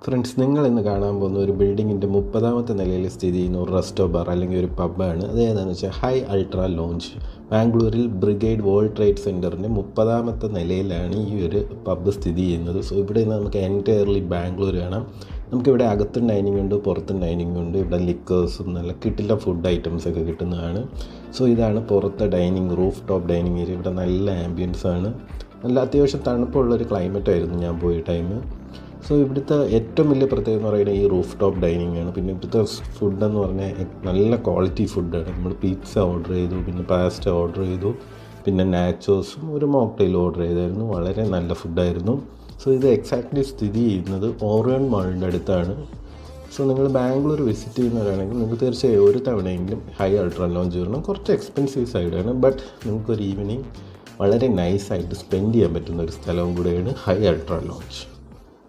Friends, നിങ്ങൾ ഇന്ന് കാണാൻ പോകുന്ന ഒരു ബിൽഡിങ്ങിൻ്റെ 30ാമത്തെ നിലയിൽ സ്ഥിതി ചെയ്യുന്ന ഒരു റെസ്റ്റോ ബാർ അല്ലെങ്കിൽ ഒരു പബ്ബാണ്. അത് ഏതാണെന്ന് വെച്ചാൽ ഹൈ അൾട്രാ ലോഞ്ച്. ബാംഗ്ലൂരിൽ ബ്രിഗേഡ് വേൾഡ് ട്രേഡ് സെൻറ്ററിൻ്റെ 30ാമത്തെ നിലയിലാണ് ഈ ഒരു പബ്ബ് സ്ഥിതി ചെയ്യുന്നത്. സോ ഇവിടെ നിന്ന് നമുക്ക് എൻറ്റയർലി ബാംഗ്ലൂർ കാണാം. നമുക്കിവിടെ അകത്തും ഡൈനിങ് ഉണ്ട്, പുറത്തും ഡൈനിങ് ഉണ്ട്. ഇവിടെ ലിക്കേഴ്സും നല്ല കിട്ടില്ല ഫുഡ് ഐറ്റംസ് ഒക്കെ കിട്ടുന്നതാണ്. സോ ഇതാണ് പുറത്തെ dining, roof top dining area. ഇവിടെ നല്ല ആംബിയൻസ് ആണ്. നല്ല അത്യാവശ്യം തണുപ്പുള്ളൊരു ക്ലൈമറ്റായിരുന്നു ഞാൻ പോയ ടൈം. സോ ഇവിടുത്തെ ഏറ്റവും വലിയ പ്രത്യേകത എന്ന് പറയുന്നത് ഈ റൂഫ് ടോപ്പ് ഡൈനിങ് ആണ്. പിന്നെ ഇവിടുത്തെ ഫുഡെന്ന് പറഞ്ഞാൽ നല്ല ക്വാളിറ്റി ഫുഡാണ്. നമ്മൾ പിസ്സ ഓർഡർ ചെയ്തു, പിന്നെ പാസ്റ്റ ഓർഡർ ചെയ്തു, പിന്നെ നാച്ചോസും ഒരു മോക്ടെയിൽ ഓർഡർ ചെയ്തായിരുന്നു. വളരെ നല്ല ഫുഡായിരുന്നു. സോ ഇത് എക്സാക്ട്ലി സ്ഥിതി ചെയ്യുന്നത് ഓറിയൺ മാളിൻ്റെ അടുത്താണ്. സോ നിങ്ങൾ ബാംഗ്ലൂർ വിസിറ്റ് ചെയ്യുന്നവരാണെങ്കിൽ നിങ്ങൾക്ക് തീർച്ചയായും ഒരു തവണയെങ്കിലും ഹൈ അൾട്രാ ലോഞ്ച് വരണം. കുറച്ച് എക്സ്പെൻസീവ് സൈഡാണ്, ബട്ട് നിങ്ങൾക്കൊരു ഈവനിങ് വളരെ നൈസായിട്ട് സ്പെൻഡ് ചെയ്യാൻ പറ്റുന്ന ഒരു സ്ഥലവും കൂടെയാണ് ഹൈ അൾട്രാ ലോഞ്ച്.